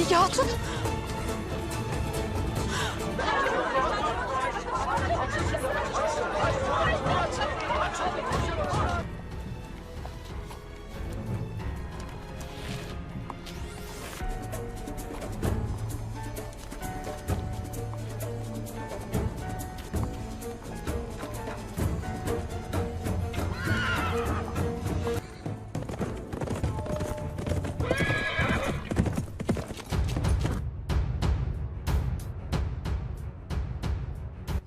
Bilge Hatun.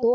2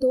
2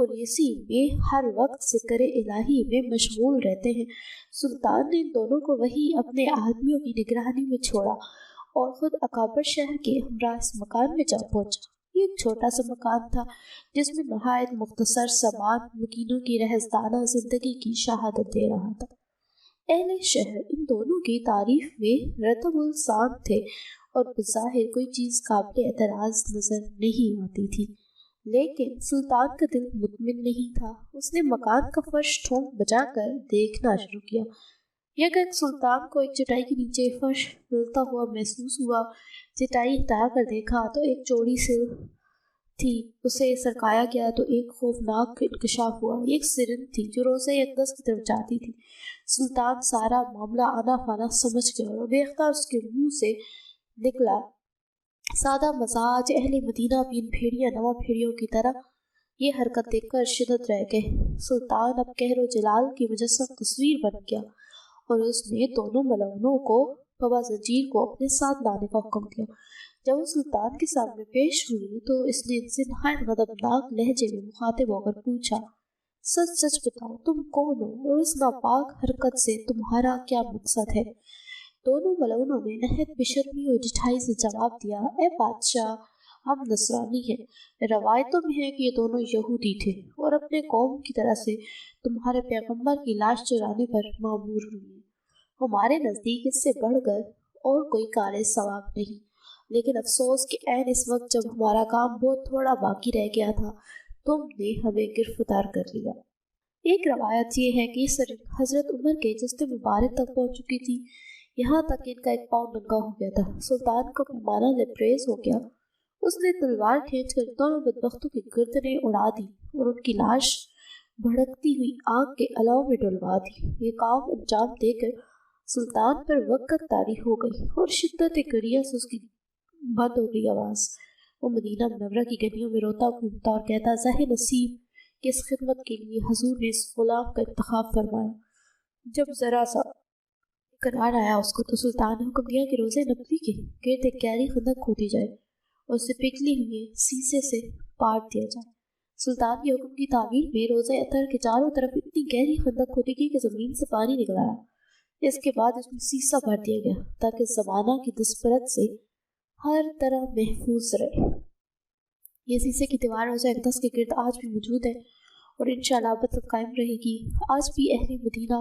اور اسی میں ہر وقت ذکر الہی میں مشغول رہتے ہیں۔ سلطان نے ان دونوں کو وہیں اپنے آدمیوں کی نگرانی میں چھوڑا اور خود اکابر شہر کے ہمراہ اس مکان میں جا پہنچا۔ یہ ایک چھوٹا سا مکان تھا جس میں نہایت مختصر سامان مکینوں کی رہزدانہ زندگی کی شہادت دے رہا تھا۔ اہل شہر ان دونوں کی تعریف میں رتب السان تھے اور بظاہر کوئی چیز قابل اعتراض نظر نہیں آتی تھی، لیکن سلطان کا دل مطمئن نہیں تھا۔ اس نے مکان کا فرش ٹھونک بجا کر دیکھنا شروع کیا۔ یکایک سلطان کو ایک چٹائی کے نیچے فرش ہلتا ہوا محسوس ہوا۔ چٹائی ہٹا کر دیکھا تو ایک چوڑی سل تھی، اسے سرکایا گیا تو ایک خوفناک انکشاف ہوا۔ یہ ایک سرن تھی جو روزہ اقدس کی طرف جاتی تھی۔ سلطان سارا معاملہ آنا فانا سمجھ گیا اور دیکھتا اس کے منہ سے نکلا۔ سادہ مزاج اہل مدینہ بھی ان بھیڑیا نواں بھیڑیوں کی طرح یہ حرکت دیکھ کر شدت رہ گئے۔ سلطان اب قہر و جلال کی مجسم تصویر بن گیا اور اس نے دونوں ملونوں کو بابا زنجیر کو اپنے ساتھ لانے کا حکم دیا۔ جب وہ سلطان کے سامنے پیش ہوئی تو اس نے ان سے نہایت غضبناک لہجے میں مخاطب ہو کر پوچھا، سچ سچ بتاؤ تم کون ہو اور اس ناپاک حرکت سے تمہارا کیا مقصد ہے؟ دونوں ملونوں نے نہایت بشرمی اور جٹھائی سے جواب دیا، اے بادشاہ، ہم نصرانی ہیں۔ روایتوں میں ہے کہ یہ دونوں یہودی تھے اور اپنے قوم کی طرح سے تمہارے پیغمبر کی لاش چرانے پر مامور ہوئے ہیں۔ ہمارے نزدیک اس سے بڑھ کر اور کوئی کار ثواب نہیں، لیکن افسوس کہ عین اس وقت جب ہمارا کام بہت تھوڑا باقی رہ گیا تھا تم نے ہمیں گرفتار کر لیا۔ ایک روایت یہ ہے کہ حضرت عمر کے جسد مبارک تک پہنچ چکی تھی، یہاں تک کہ ان کا ایک پاؤں ننگا ہو گیا تھا۔ سلطان کا پیمانہ لبریز ہو گیا۔ اس نے تلوار کھینچ کر دونوں بدبختوں کی گردنیں اڑا دی اور ان کی لاش بھڑکتی ہوئی آگ کے الاؤ میں ڈلوا دی۔ یہ کام انجام دے کر سلطان پر وقت طاری ہو گئی اور شدت گریہ سے اس کی بند ہو گئی آواز۔ وہ مدینہ منورہ کی گلیوں میں روتا گھومتا اور کہتا، ظاہر نصیب کہ اس خدمت کے لیے حضور نے اس غلام کا انتخاب فرمایا۔ جب ذرا سا قرار آیا اس کو تو سلطان نے حکم دیا کہ روزے نبوی کے گرد ایک گہری خندق کھودی جائے اور اسے پگھلی ہوئی سیسے سے پاٹ دیا جائے۔ سلطان کے حکم کی تعمیل میں روزہ اطہر کے چاروں طرف اتنی گہری خندق کھودی گئی کہ زمین سے پانی نکل آیا۔ اس کے بعد اس میں سیسا بھر دیا گیا تاکہ زمانہ کی دستبرد سے ہر طرح محفوظ رہے۔ یہ سیسے کی دیوار روزہ اقدس کے گرد آج بھی موجود ہے اور انشاءاللہ اب تک قائم رہے گی۔ آج بھی اہل مدینہ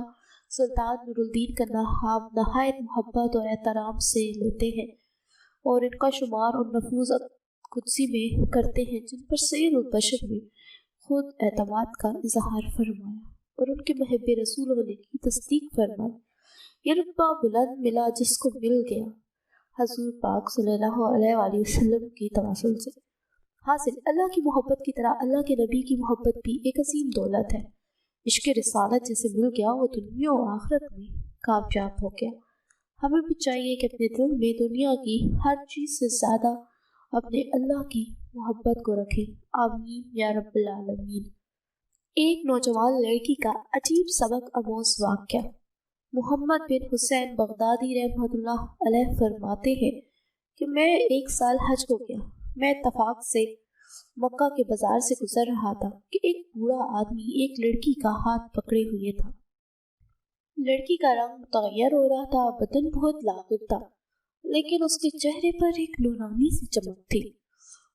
سلطان نور الدین کا نام نہایت محبت اور احترام سے لیتے ہیں اور ان کا شمار اور نفوذ قدسی میں کرتے ہیں، جن پر سید البشر نے خود اعتماد کا اظہار فرمایا اور ان کے محب رسول ہونے کی تصدیق فرمائی۔ یہ رتبہ بلند ملا جس کو مل گیا حضور پاک صلی اللہ علیہ وآلہ وسلم کی تواصل سے۔ حاصل اللہ کی محبت کی طرح اللہ کے نبی کی محبت بھی ایک عظیم دولت ہے۔ عشق رسالت جسے مل گیا وہ دنیا و آخرت میں کامیاب ہو گیا۔ ہمیں بھی چاہیے کہ اپنے دل میں دنیا کی ہر چیز سے زیادہ اپنے اللہ کی محبت کو رکھیں۔ آمین یا رب العالمین۔ ایک نوجوان لڑکی کا عجیب سبق آموز واقعہ۔ محمد بن حسین بغدادی رحمۃ اللہ علیہ فرماتے ہیں کہ میں ایک سال حج کو گیا۔ میں اتفاق سے مکہ کے بازار سے گزر رہا تھا کہ ایک بوڑھا آدمی ایک لڑکی کا ہاتھ پکڑے ہوئے تھا۔ لڑکی کا رنگ متغیر ہو رہا تھا، بدن بہت لاغر تھا، لیکن اس کے چہرے پر ایک نورانی سی چمک تھی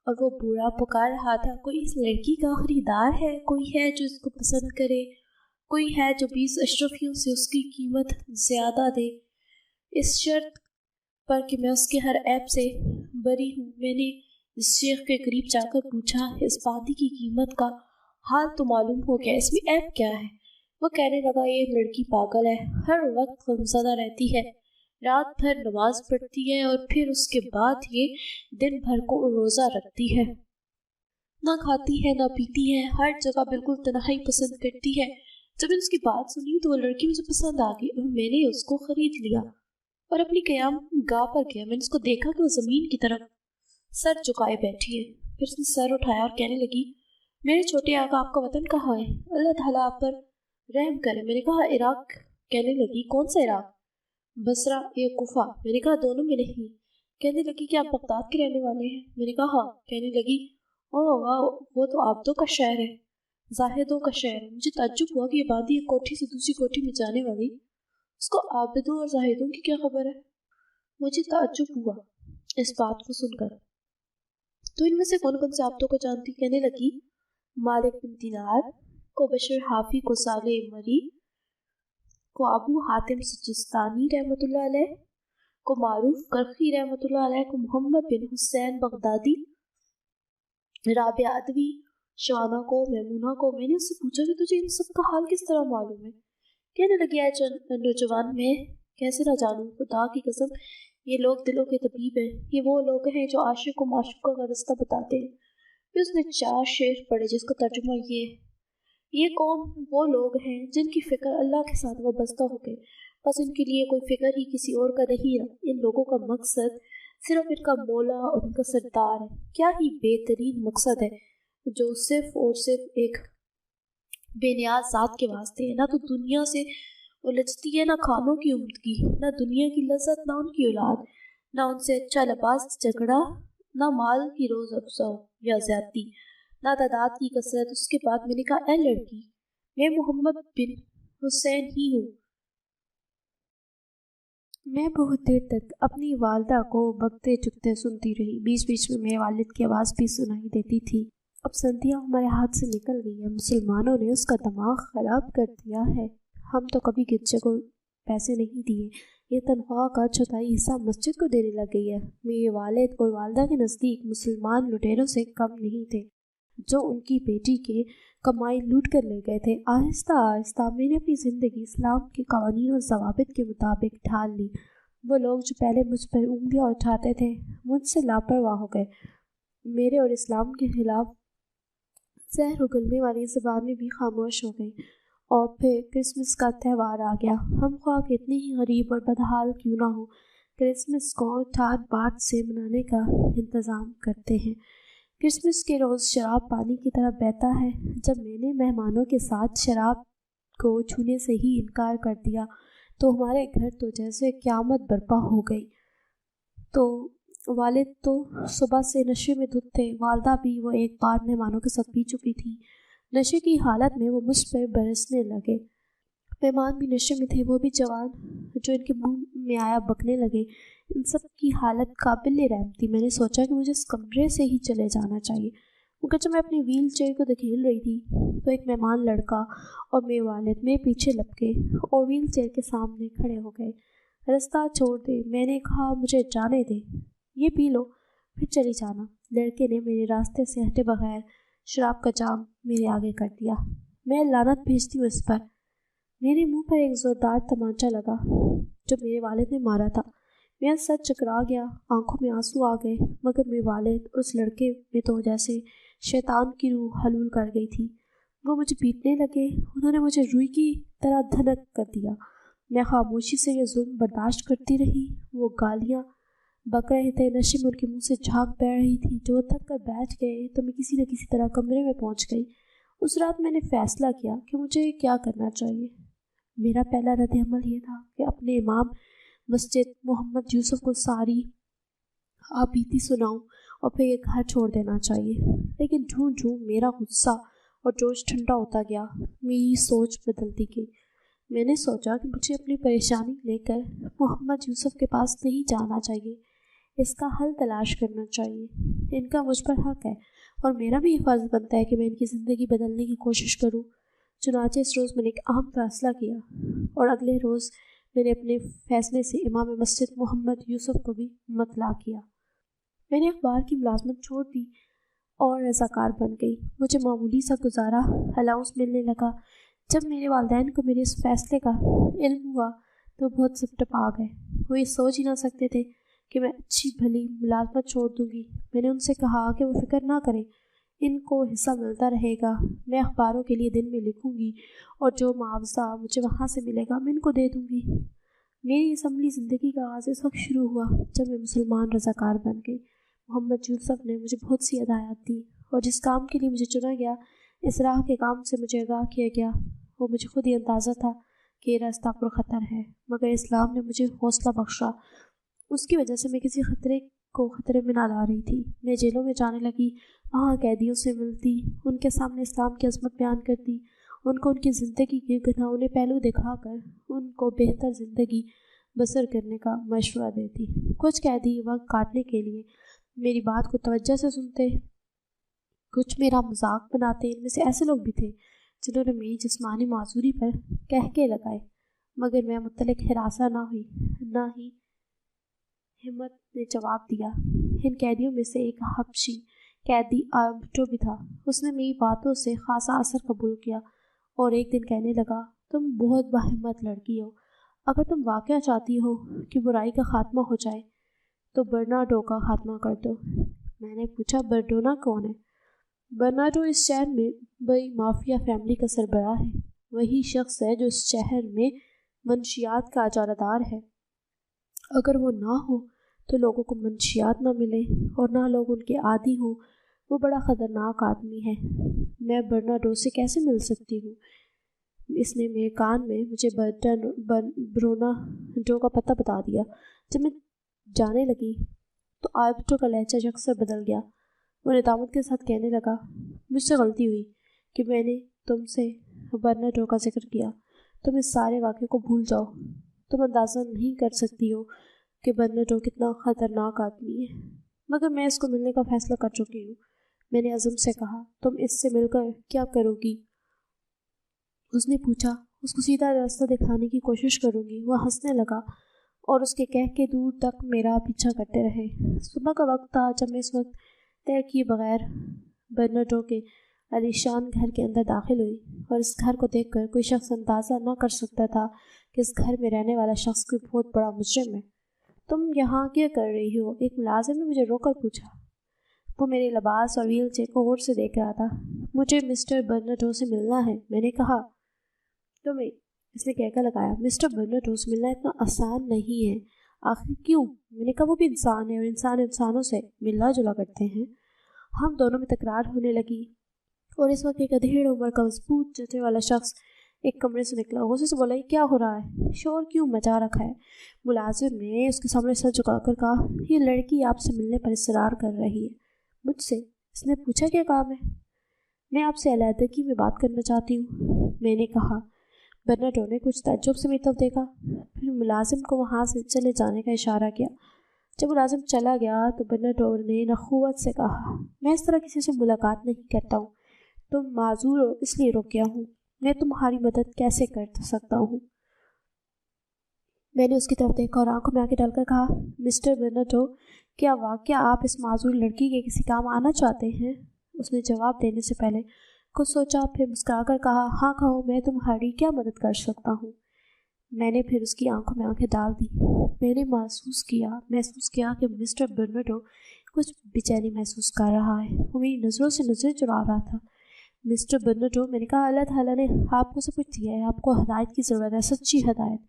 اور وہ بوڑھا پکار رہا تھا، کوئی اس لڑکی کا خریدار ہے؟ کوئی ہے جو اس کو پسند کرے؟ کوئی ہے جو 20 اشرفیوں سے اس کی قیمت زیادہ دے، اس شرط پر کہ میں اس کے ہر عیب سے بری ہوں۔ میں نے اس شیخ کے قریب جا کر پوچھا، اس باندی کی قیمت کا حال تو معلوم ہو گیا، اس میں عیب کیا ہے؟ وہ کہنے لگا، یہ لڑکی پاگل ہے، ہر وقت غمزدہ رہتی ہے، رات بھر نماز پڑھتی ہے اور پھر اس کے بعد یہ دن بھر کو روزہ رکھتی ہے، نہ کھاتی ہے نہ پیتی ہے، ہر جگہ بالکل تنہائی پسند کرتی ہے۔ جب میں نے اس کی بات سنی تو وہ لڑکی مجھے پسند آ گئی اور میں نے اس کو خرید لیا اور اپنی قیام گاہ پر گیا۔ میں نے اس کو دیکھا کہ وہ زمین کی طرف سر جھکائے بیٹھی ہے، پھر اس نے سر اٹھایا اور کہنے لگی، میرے چھوٹے آقا آپ کا وطن کہاں ہے؟ اللہ تعالیٰ آپ پر رحم کرے۔ میں نے کہا عراق۔ کہنے لگی کون سا عراق؟ بصرہ یا کوفہ؟ میں نے کہا دونوں میں نہیں۔ کہنے لگی کہ آپ بغداد کے رہنے والے ہیں؟ میں نے کہا ہاں۔ کہنے لگی اوہ واہ، وہ تو عابدوں کا شہر ہے، زاہدوں کا شہر ہے۔ مجھے تعجب ہوا کہ یہ باندھی ایک کوٹھی سے دوسری کوٹھی میں جانے والی، اس کو عابدوں اور زاہدوں کی کیا خبر ہے؟ مجھے تعجب ہوا اس بات کو سن کر۔ تو ان میں سے کون کون سے عابدوں کو جانتی؟ کہنے لگی مالک بن دینار کو، بشر حافی کو، صالح مری کو، ابو حاتم سجستانی رحمۃ اللہ علیہ کو، معروف کرخی رحمۃ اللہ علیہ کو، محمد بن حسین بغدادی، رابعہ ادوی، شانہ کو، میمونہ کو۔ میں نے اس سے پوچھا کہ تجھے ان سب کا حال کس طرح معلوم ہے؟ کہنے لگی اے نوجوان، میں کیسے نہ جانوں، خدا کی قسم یہ لوگ دلوں کے طبیب ہیں، یہ وہ لوگ ہیں جو عاشق و معشوقہ کا رستہ بتاتے ہیں۔ پھر اس نے 4 شعر پڑھے جس کا ترجمہ یہ قوم وہ لوگ ہیں جن کی فکر اللہ کے ساتھ وابستہ ہو گئے، بس ان کے لیے کوئی فکر ہی کسی اور کا نہیں رہا۔ ان لوگوں کا مقصد صرف ان کا مولا اور ان کا سردار ہے۔ کیا ہی بہترین مقصد ہے جو صرف اور صرف ایک بے نیاز ذات کے واسطے ہے۔ نہ تو دنیا سے الجھتی ہے، نہ کھانوں کی عمدگی، نہ دنیا کی لذت، نہ ان کی اولاد، نہ ان سے اچھا لباس، جھگڑا، نہ مال کی روز افزا یا زیادتی، نہ تعداد کی کثرت۔ اس کے بعد میں نے کہا اے لڑکی، میں محمد بن حسین ہی ہوں۔ میں بہت دیر تک اپنی والدہ کو بکتے چکتے سنتی رہی، بیچ بیچ میں میرے والد کی آواز بھی سنائی دیتی تھی۔ اب سندھیا ہمارے ہاتھ سے نکل گئی ہے، مسلمانوں نے اس کا دماغ خراب کر دیا ہے۔ ہم تو کبھی گرجے کو پیسے نہیں دیے، یہ تنخواہ کا 1/4 حصہ مسجد کو دینے لگ گئی ہے۔ میرے والد اور والدہ کے نزدیک مسلمان لٹیروں سے کم نہیں تھے جو ان کی بیٹی کے کمائی لوٹ کر لے گئے تھے۔ آہستہ آہستہ میں نے اپنی زندگی اسلام کے قوانین اور ضوابط کے مطابق ڈھال لی۔ وہ لوگ جو پہلے مجھ پر انگلیاں اٹھاتے تھے مجھ سے لاپرواہ ہو گئے۔ میرے اور اسلام کے خلاف زہر اگلنے والی زبانیں بھی خاموش ہو گئیں۔ اور پھر کرسمس کا تہوار آ گیا۔ ہم خواہ کتنے ہی غریب اور بدحال کیوں نہ ہوں، کرسمس کو ٹھاٹ باٹ سے منانے کا انتظام کرتے ہیں۔ کرسمس کے روز شراب پانی کی طرح بہتا ہے۔ جب میں نے مہمانوں کے ساتھ شراب کو چھونے سے ہی انکار کر دیا تو ہمارے گھر تو جیسے قیامت برپا ہو گئی۔ تو والد تو صبح سے نشے میں دھت تھے، والدہ بھی وہ ایک بار مہمانوں کے ساتھ پی چکی تھی۔ نشے کی حالت میں وہ مجھ پر برسنے لگے۔ مہمان بھی نشے میں تھے، وہ بھی جوان جو ان کے منہ میں آیا بکنے لگے۔ ان سب کی حالت قابل رحم تھی۔ میں نے سوچا کہ مجھے اس کمرے سے ہی چلے جانا چاہیے، مگر جب میں اپنی ویل چیئر کو دھکیل رہی تھی تو ایک مہمان لڑکا اور میرے والد میرے پیچھے لپکے اور ویل چیئر کے سامنے کھڑے ہو گئے۔ رستہ چھوڑ دے، میں نے کہا، مجھے جانے دے، یہ پی لو پھر چلی جانا۔ لڑکے نے میرے راستے سے ہٹے بغیر شراب کا جام میرے آگے کر دیا۔ میں لعنت بھیجتی ہوں اس پر۔ میرے منہ پر ایک زوردار تمانچہ لگا جو میرے والد نے مارا تھا۔ میرا سر چکرا گیا، آنکھوں میں آنسو آ گئے، مگر میرے والد اور اس لڑکے میں تو جیسے شیطان کی روح حلول کر گئی تھی۔ وہ مجھے پیٹنے لگے، انہوں نے مجھے روئی کی طرح دھنک کر دیا۔ میں خاموشی سے یہ ظلم برداشت کرتی رہی۔ وہ گالیاں بک رہے تھے، نشے میں ان کے منہ سے جھاگ بہہ رہی تھی۔ جو تھک کر بیٹھ گئے تو میں کسی نہ کسی طرح کمرے میں پہنچ گئی۔ اس رات میں نے فیصلہ کیا کہ مجھے کیا کرنا چاہیے۔ میرا پہلا رد عمل یہ تھا کہ اپنے امام مسجد محمد یوسف کو ساری آبیتی سناؤں اور پھر یہ گھر چھوڑ دینا چاہیے۔ لیکن جوں جوں میرا غصہ اور جوش ٹھنڈا ہوتا گیا، میری سوچ بدلتی گئی۔ میں نے سوچا کہ مجھے اپنی پریشانی لے کر محمد یوسف کے پاس نہیں جانا چاہیے، اس کا حل تلاش کرنا چاہیے۔ ان کا مجھ پر حق ہے اور میرا بھی یہ فرض بنتا ہے کہ میں ان کی زندگی بدلنے کی کوشش کروں۔ چنانچہ اس روز میں نے ایک اہم فیصلہ کیا اور اگلے روز میں نے اپنے فیصلے سے امام مسجد محمد یوسف کو بھی مطلع کیا۔ میں نے اخبار کی ملازمت چھوڑ دی اور رضاکار بن گئی۔ مجھے معمولی سا گزارا الاؤنس ملنے لگا۔ جب میرے والدین کو میرے اس فیصلے کا علم ہوا تو بہت سبٹپا گئے۔ وہ یہ سوچ ہی نہ سکتے تھے کہ میں اچھی بھلی ملازمت چھوڑ دوں گی۔ میں نے ان سے کہا کہ وہ فکر نہ کریں، ان کو حصہ ملتا رہے گا، میں اخباروں کے لیے دن میں لکھوں گی اور جو معاوضہ مجھے وہاں سے ملے گا میں ان کو دے دوں گی۔ میری اس عملی زندگی کا آغاز اس وقت شروع ہوا جب میں مسلمان رضاکار بن گئی۔ محمد یوسف نے مجھے بہت سی ہدایات دی اور جس کام کے لیے مجھے چنا گیا، اس راہ کے کام سے مجھے آگاہ کیا گیا، وہ مجھے خود ہی اندازہ تھا کہ یہ راستہ پر خطر ہے، مگر اسلام نے مجھے حوصلہ بخشا۔ اس کی وجہ سے میں کسی خطرے کو خطرے میں نہ لا رہی تھی۔ میں جیلوں میں جانے لگی، وہاں قیدیوں سے ملتی، ان کے سامنے اسلام کی عظمت بیان کرتی، ان کو ان کی زندگی کے گناہونے پہلو دکھا کر ان کو بہتر زندگی بسر کرنے کا مشورہ دیتی۔ کچھ قیدی وقت کاٹنے کے لیے میری بات کو توجہ سے سنتے، کچھ میرا مذاق بناتے۔ ان میں سے ایسے لوگ بھی تھے جنہوں نے میری جسمانی معذوری پر کہکے لگائے، مگر میں متعلق ہراساں نہ ہوئی، نہ ہی ہمت نے جواب دیا۔ ان قیدیوں میں سے ایک حبشی قیدی آلبرٹو بھی تھا۔ اس نے میری باتوں سے خاصا اثر قبول کیا اور ایک دن کہنے لگا، تم بہت باہمت لڑکی ہو، اگر تم واقعہ چاہتی ہو کہ برائی کا خاتمہ ہو جائے تو برنارڈو کا خاتمہ کر دو۔ میں نے پوچھا، برنارڈو کون ہے؟ برنارڈو اس شہر میں بڑی مافیا فیملی کا سربراہ ہے، وہی شخص ہے جو اس شہر میں منشیات کا اجارہ دار ہے۔ اگر وہ نہ ہو تو لوگوں کو منشیات نہ ملے اور نہ لوگ ان کے عادی ہوں۔ وہ بڑا خطرناک آدمی ہے، میں برنارڈو سے کیسے مل سکتی ہوں؟ اس نے میرے کان میں مجھے برنارڈو کا پتہ بتا دیا۔ جب میں جانے لگی تو آلبرٹو کا لہجہ یکسر بدل گیا۔ وہ ندامت کے ساتھ کہنے لگا، مجھ سے غلطی ہوئی کہ میں نے تم سے برنارڈو کا ذکر کیا۔ تم اس سارے واقعے کو بھول جاؤ۔ تم اندازہ نہیں کر سکتی ہو کہ برنارڈو کتنا خطرناک آدمی ہے، مگر میں اس کو ملنے کا فیصلہ کر چکی ہوں۔ میں نے عزم سے کہا، تم اس سے مل کر کیا کرو گی؟ اس نے پوچھا، اس کو سیدھا راستہ دکھانے کی کوشش کروں گی۔ وہ ہنسنے لگا اور اس کے کہہ کے دور تک میرا پیچھا کرتے رہے۔ صبح کا وقت تھا جب میں اس وقت طے کیے بغیر برنارڈو کے عالیشان گھر کے اندر داخل ہوئی، اور اس گھر کو دیکھ کر کوئی شخص اندازہ نہ کر سکتا تھا کہ اس گھر میں رہنے والا شخص کوئی بہت بڑا مجرم ہے۔ تم یہاں کیا کر رہی ہو؟ ایک ملازم نے مجھے روک کر پوچھا۔ وہ میرے لباس اور ویل چیئر کو غور سے دیکھ رہا تھا۔ مجھے مسٹر برنارڈو سے ملنا ہے، میں نے کہا۔ تمہیں؟ اس نے کہکا لگایا، مسٹر برنارڈو سے ملنا اتنا آسان نہیں ہے۔ آخر کیوں؟ میں نے کہا، وہ بھی انسان ہے اور انسان انسانوں سے ملا جلا کرتے ہیں۔ ہم دونوں میں تکرار ہونے لگی اور اس وقت ایک ادھیڑ عمر کا مضبوط چہرے والا شخص ایک کمرے سے نکلا۔ غصے سے بولا، یہ کیا ہو رہا ہے؟ شور کیوں مچا رکھا ہے؟ ملازم نے اس کے سامنے سر جھکا کر کہا، یہ لڑکی آپ سے ملنے پر اصرار کر رہی ہے۔ مجھ سے؟ اس نے پوچھا، کیا کام ہے؟ میں آپ سے علیحدگی میں بات کرنا چاہتی ہوں، میں نے کہا۔ برنارڈو نے کچھ تعجب سے میری طرف دیکھا، پھر ملازم کو وہاں سے چلے جانے کا اشارہ کیا۔ جب ملازم چلا گیا تو برنارڈو نے نخوت سے کہا، میں اس طرح کسی سے ملاقات نہیں کرتا ہوں۔ تم معذور ہو اس لیے روک گیا ہوں۔ میں تمہاری مدد کیسے کر سکتا ہوں؟ میں نے اس کی طرف دیکھا اور آنکھوں میں آنکھیں ڈال کر کہا، مسٹر برنارڈو، کیا واقعہ آپ اس معذور لڑکی کے کسی کام آنا چاہتے ہیں؟ اس نے جواب دینے سے پہلے کچھ سوچا، پھر مسکرا کر کہا، ہاں کہو، میں تمہاری کیا مدد کر سکتا ہوں؟ میں نے پھر اس کی آنکھوں میں آنکھیں ڈال دی۔ میں نے محسوس کیا کہ مسٹر برنارڈو کچھ بے چینی محسوس کر رہا ہے۔ وہ میری نظروں سے نظریں چرا رہا تھا۔ مسٹر برنارڈو، میں نے کہا، اللہ تعالیٰ نے آپ کو سب کچھ دیا ہے، آپ کو ہدایت کی ضرورت ہے، سچی ہدایت۔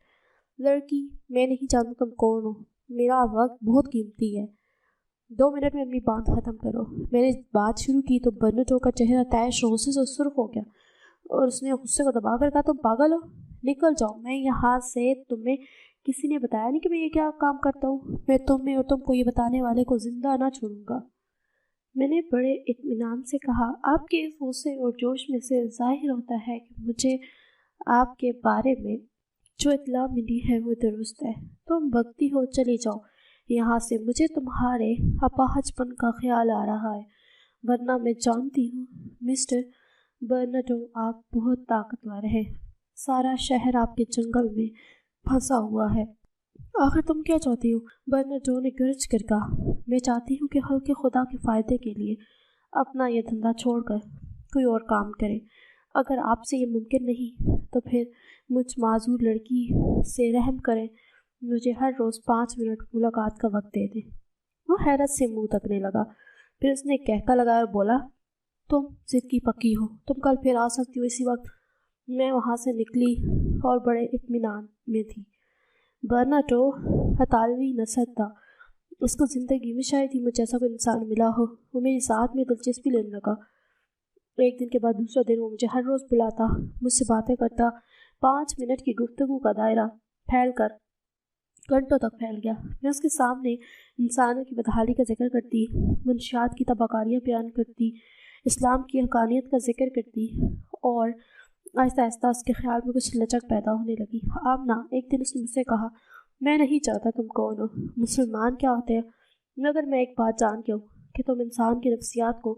لڑکی، میں نہیں جانتا تم کون ہو، میرا وقت بہت قیمتی ہے، 2 منٹ میں اپنی بات ختم کرو۔ میں نے بات شروع کی تو برنارڈو کا چہرہ طیش غصے سے سرخ ہو گیا اور اس نے غصے کو دبا کر کہا، تم پاگل ہو، نکل جاؤ میں یہاں سے۔ تمہیں کسی نے بتایا نہیں کہ میں یہ کیا کام کرتا ہوں؟ میں تمہیں اور تم کو یہ بتانے والے کو زندہ نہ چھوڑوں گا۔ میں نے بڑے اطمینان سے کہا، آپ کے اس غصے اور جوش میں سے ظاہر ہوتا ہے کہ مجھے آپ کے بارے میں جو اطلاع ملی ہے وہ درست ہے۔ تم بھگتی ہو، چلی جاؤ یہاں سے، مجھے تمہارے اپاہج پن کا خیال آ رہا ہے، ورنہ میں جانتی ہوں مسٹر برنارڈو آپ بہت طاقتور ہیں، سارا شہر آپ کے جنگل میں پھنسا ہوا ہے۔ آخر تم کیا چاہتی ہو؟ برنارڈو نے گرج کر کہا، میں چاہتی ہوں کہ خلق خدا کے فائدے کے لیے اپنا یہ دھندا چھوڑ کر کوئی اور کام کریں۔ اگر آپ سے یہ ممکن نہیں تو پھر مجھ معذور لڑکی سے رحم کریں، مجھے ہر روز 5 منٹ ملاقات کا وقت دے دیں۔ وہ حیرت سے منہ تکنے لگا، پھر اس نے کہکا لگایا اور بولا، تم ضد کی پکی ہو، تم کل پھر آ سکتی ہو اسی وقت۔ میں وہاں سے نکلی اور بڑے اطمینان میں تھی۔ برنارڈو اطالوی نسل تھا، اس کو زندگی میں شاید ہی مجھ جیسا کوئی انسان ملا ہو۔ وہ میری ذات میں دلچسپی لینے لگا۔ ایک دن کے بعد دوسرا دن وہ مجھے ہر روز بلاتا، مجھ سے باتیں کرتا، 5 منٹ کی گفتگو کا دائرہ پھیل کر گھنٹوں تک پھیل گیا۔ میں اس کے سامنے انسانوں کی بدحالی کا ذکر کرتی، منشیات کی تباہکاریاں بیان کرتی، اسلام کی حقانیت کا ذکر کرتی، اور آہستہ آہستہ اس کے خیال میں کچھ لچک پیدا ہونے لگی۔ آمنہ، ایک دن اس نے مجھ سے کہا، میں نہیں چاہتا تم کون ہو، مسلمان کیا ہوتے ہیں، مگر میں ایک بات جان کے ہوں کہ تم انسان کی نفسیات کو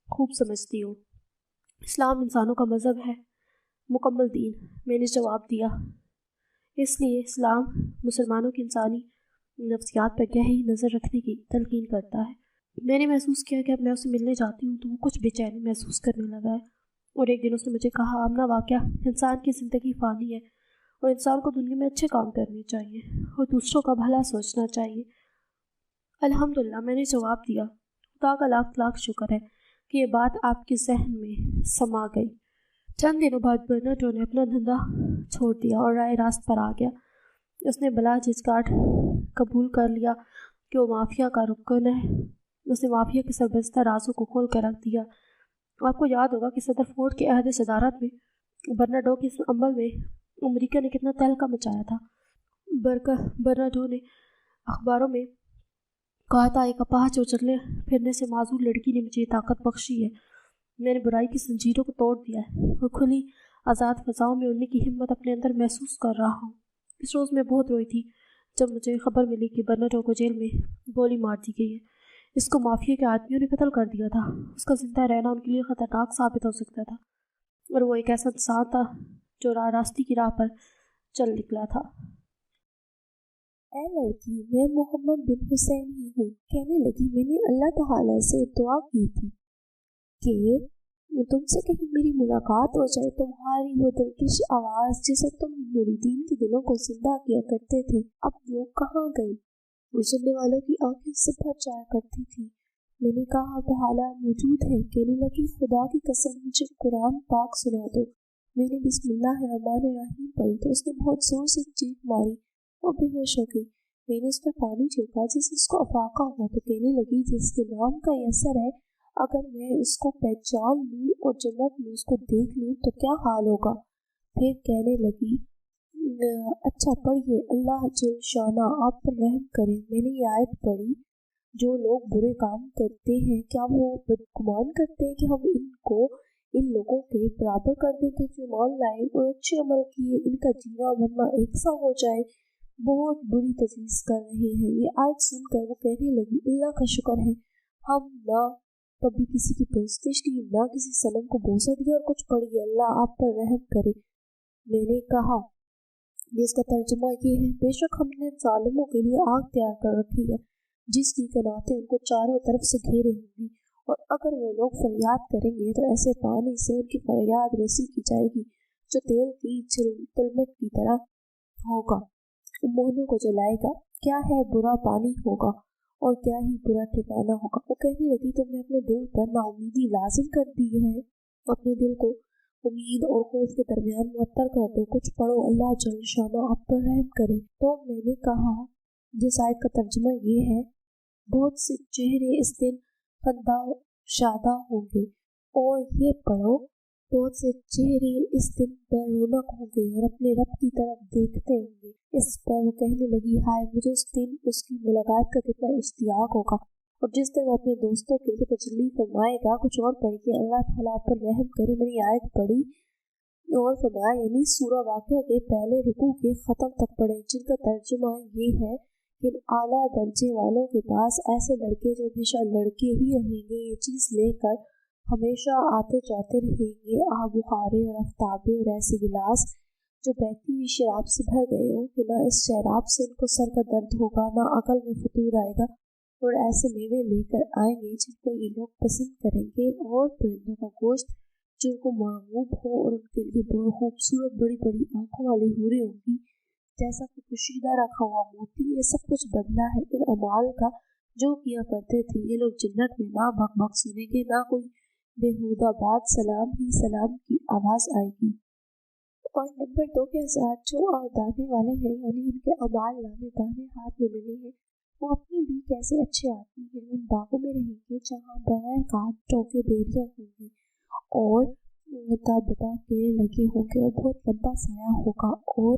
خوب سمجھتی ہو۔ اسلام انسانوں کا مذہب ہے، مکمل دین۔ میں نے جواب دیا، اس لیے اسلام مسلمانوں کی انسانی نفسیات پر گہری نظر رکھنے کی تلقین کرتا ہے۔ میں نے محسوس کیا کہ اب میں اسے ملنے جاتی ہوں تو وہ کچھ بے چینی محسوس کرنے لگا ہے، اور ایک دن اس نے مجھے کہا، آمنہ، واقعہ انسان کی زندگی فانی ہے اور انسان کو دنیا میں اچھے کام کرنے چاہیے اور دوسروں کا بھلا سوچنا چاہیے۔ الحمدللہ، میں نے جواب دیا، خدا کا لاکھ لاکھ شکر ہے کہ یہ بات آپ کے ذہن میں سما گئی۔ چند دنوں بعد برنارڈو نے اپنا دھندا چھوڑ دیا اور رائے راست پر آ گیا۔ اس نے بلا جھجھکاہٹ قبول کر لیا کہ وہ مافیا کا رکن ہے۔ اس نے مافیا کے سربستہ رازوں کو کھول کر رکھ دیا۔ آپ کو یاد ہوگا کہ صدر فورڈ کے عہد صدارت میں برنارڈو کے اس عمل میں امریکہ نے کتنا تہلکہ مچایا تھا۔ برنارڈو نے اخباروں میں کہا تھا، ایک اپاہج اور چلنے پھرنے سے معذور لڑکی نے مجھے یہ طاقت بخشی ہے، میں نے برائی کی زنجیروں کو توڑ دیا ہے اور کھلی آزاد فضاؤں میں اڑنے کی ہمت اپنے اندر محسوس کر رہا ہوں۔ اس روز میں بہت روئی تھی جب مجھے خبر ملی کہ برنارڈو کو جیل میں گولی مار دی گئی ہے۔ اس کو مافیا کے آدمیوں نے قتل کر دیا تھا۔ اس کا زندہ رہنا ان کے لیے خطرناک ثابت ہو سکتا تھا، اور وہ ایک ایسا انسان تھا جو راستی کی راہ پر چل نکلا تھا۔ اے لڑکی، میں محمد بن حسین ہی ہوں، کہنے لگی۔ میں نے اللہ تعالیٰ سے دعا کی تھی کہ تم سے کہیں میری ملاقات ہو جائے۔ تمہاری وہ دلکش آواز جسے تم مریدین کے دلوں کو زندہ کیا کرتے تھے، اب وہ کہاں گئی؟ وہ سننے والوں کی آنکھیں سے بھر جایا کرتی تھی۔ میں نے کہا، بھالا موجود ہے۔ کہنے لگی، خدا کی قسم، مجھے قرآن پاک سنا دو۔ میں نے بسم اللہ الرحمن الرحیم پڑھی تو اس نے بہت زور سے چیخ ماری اور بے ہوش ہو گئی۔ میں نے اس پر پانی چھڑکا جس سے اس کو افاقہ ہوا تو کہنے لگی، جس کے نام کا یہ اثر ہے، اگر میں اس کو پہچان لوں اور جنت میں اس کو دیکھ لوں تو کیا حال ہوگا؟ پھر کہنے لگی، اچھا پڑھیے، اللہ جل شانہ آپ پر رحم کرے۔ میں نے یہ آیت پڑھی، جو لوگ برے کام کرتے ہیں کیا وہ بدگمان کرتے ہیں کہ ہم ان کو ان لوگوں کے برابر کر دیں کہ جو ایمان لائے اور اچھے عمل کیے، ان کا جینا مرنا ایک سا ہو جائے؟ بہت بری تجویز کر رہے ہیں۔ یہ آیت سن کر وہ کہنے لگی، اللہ کا شکر ہے ہم نہ کبھی کسی کی پرستش کی، نہ کسی صنم کو بوسہ دیا، اور کچھ پڑھی، اللہ آپ پر رحم کرے۔ میں نے کہا، جس کا ترجمہ یہ ہے، بے شک ہم نے ظالموں کے لیے آگ تیار کر رکھی ہے جس کی قناتیں ان کو چاروں طرف سے گھیرے ہوں گی، اور اگر وہ لوگ فریاد کریں گے تو ایسے پانی سے ان کی فریاد رسی کی جائے گی جو تیل کی تلمٹ کی طرح ہوگا، موہنوں کو جلائے گا۔ کیا ہے برا پانی ہوگا اور کیا ہی برا ٹھکانہ ہوگا۔ وہ کہنے لگی، تم نے اپنے دل پر ناامیدی لازم کر دی ہے، اپنے دل کو امید اور خوف کے درمیان معطل کر دو، کچھ پڑھو، اللہ جل شانہ آپ پر رحم کرے۔ تو میں نے کہا، جس آیت کا ترجمہ یہ ہے، بہت سے چہرے اس دن خندہ شادہ ہوں گے، اور یہ پڑھو، بہت سے چہرے اس دن پر رونق ہوں گے اور اپنے رب کی طرف دیکھتے ہوں گے۔ اس پر وہ کہنے لگی، ہائے مجھے اس دن اس کی ملاقات کا کتنا اشتیاق ہوگا، اور جس دن وہ اپنے دوستوں کے لیے تجلی فرمائے گا۔ کچھ اور پڑھ کے اللہ تعالیٰ پر رحم کرے۔ میں نے آیت پڑھی اور فرمایا، یعنی سورہ واقعہ کے پہلے رکوع کے ختم تک پڑھیں، جن کا ترجمہ یہ ہے کہ اعلیٰ درجے والوں کے پاس ایسے لڑکے جو ہمیشہ لڑکے ہی رہیں گے، یہ چیز لے کر ہمیشہ آتے جاتے رہیں گے، آب بخارے اور آفتابے اور ایسے گلاس جو بہتی ہوئی شراب سے بھر گئے ہوں کہ نہ اس شراب سے ان کو سر کا درد ہوگا، نہ عقل میں فطور آئے گا، اور ایسے میوے لے کر آئیں گے جن کو یہ لوگ پسند کریں گے، اور پرندوں کا گوشت جو ان کو مرغوب ہو، اور ان کے لیے بڑی خوبصورت بڑی بڑی آنکھوں والی حوریں ہوں گی جیسا کہ پوشیدہ رکھا ہوا موتی۔ یہ سب کچھ بدلہ ہے ان اعمال کا جو کیا کرتے تھے۔ یہ لوگ جنت میں نہ بک بک سنیں گے، نہ کوئی بےہودہ بات، سلام ہی سلام کی آواز آئے گی۔ اور نمبر 2 کے حضرات جو دانے والے ہیں، یعنی ان کے اعمال نامے دانے ہاتھ میں ملے ہیں، وہ اپنے بھی کیسے اچھے آدمی ہیں۔ ان باغوں میں رہیں گے جہاں بغیر کانٹوں کے بیریاں ہوں گی اور بتا پیڑ لگے ہوں گے اور بہت لمبا سایہ ہوگا، اور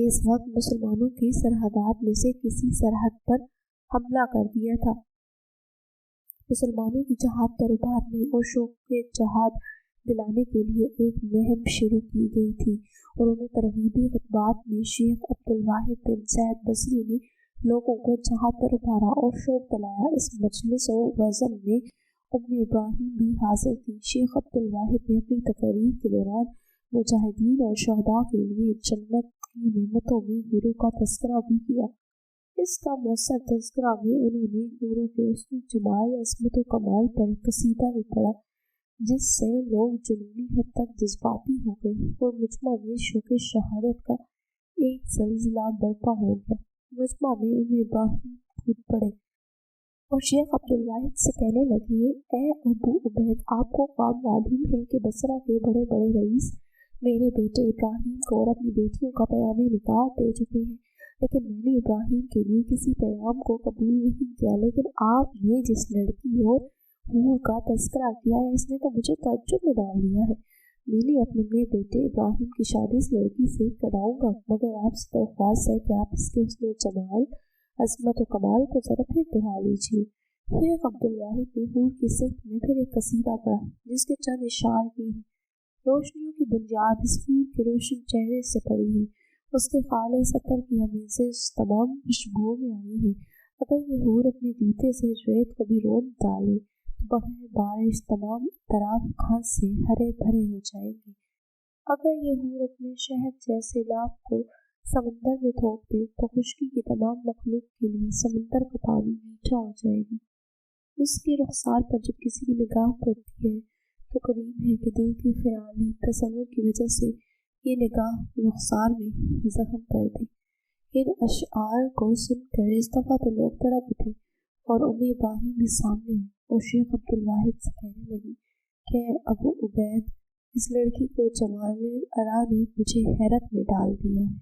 کہ اس وقت مسلمانوں کی سرحدات میں سے کسی سرحد پر حملہ کر دیا تھا۔ مسلمانوں کی جہاد پر ابھارنے اور شوق کے جہاد دلانے کے لیے ایک مہم شروع کی گئی تھی، اور انہیں ترغیبی خطبات میں شیخ عبدالواحد بن زید بصری نے لوگوں کو جہاد پر ابھارا اور شوق دلایا۔ اس مجلس و وزن میں ابراہیم بھی حاضر تھی۔ شیخ عبدالواحد نے اپنی تقریر کے دوران مجاہدین اور شہداء کے لیے جنت کی نعمتوں میں حوروں کا تذکرہ بھی کیا۔ اس کا مؤثر تذکرہ میں انہوں نے حوروں کے حسن جمال، عصمت و کمال پر ایک قصیدہ بھی پڑھا، جس سے لوگ جنونی حد تک جذباتی ہو گئے اور مجمع میں شوق شہادت کا ایک زلزلہ برپا ہو گیا۔ مجمع میں ابراہیم خود پڑے اور شیخ عبدالواحد سے کہنے لگے، اے ابو عبید، آپ کو خواب معلوم ہے کہ بصرہ کے بڑے بڑے رئیس میرے بیٹے ابراہیم کو اور اپنی بیٹیوں کا پیام نکاح دے چکے ہیں، لیکن میں نے ابراہیم کے لیے کسی پیام کو قبول نہیں کیا، لیکن آپ نے جس لڑکی اور حور کا تذکرہ کیا ہے، اس نے تو مجھے تعجب میں ڈال دیا ہے۔ میں نے اپنے بیٹے ابراہیم کی شادی اس لڑکی سے کراؤں گا، مگر آپ سے درخواست ہے کہ آپ اس کے حسن و جمال، عظمت و کمال کو ذرا پھر دہرا لیجیے۔ شیخ عبدالواحد نے حور کی صفت میں پھر ایک قصیدہ پڑھا، جس کے چند اشعار یہ ہیں: روشنیوں کی بنیاد اس حور کے روشن چہرے سے پڑی ہے، اس کے خالص عطر کی آمیزیں اس تمام خوشبوؤں میں آئی ہیں۔ اگر یہ حور اپنے جوتے سے ریت کو بھی رون ڈالے تو بغیر بارش تمام اطراف گھاس سے ہرے بھرے ہو جائیں گے۔ اگر یہ حور اپنے شہد جیسے لاب کو سمندر میں تھوک دے تو خشکی کی تمام مخلوق کے لیے سمندر کا پانی میٹھا ہو جائے گا۔ اس کی رخسار پر جب کسی کی نگاہ پڑتی ہے تو قریب ہے کہ دل کی خیالی تصور کی وجہ سے یہ نگاہ رخسار میں زخم کر دے۔ ان اشعار کو سن کر اس دفعہ تو لوگ تڑپ اٹھے اور ابراہیم بھی سامنے آئے اور شیخ عبدالواحد سے کہنے لگی کہ ابو عبید، اس لڑکی کو جمال ارا نے مجھے حیرت میں ڈال دیا ہے۔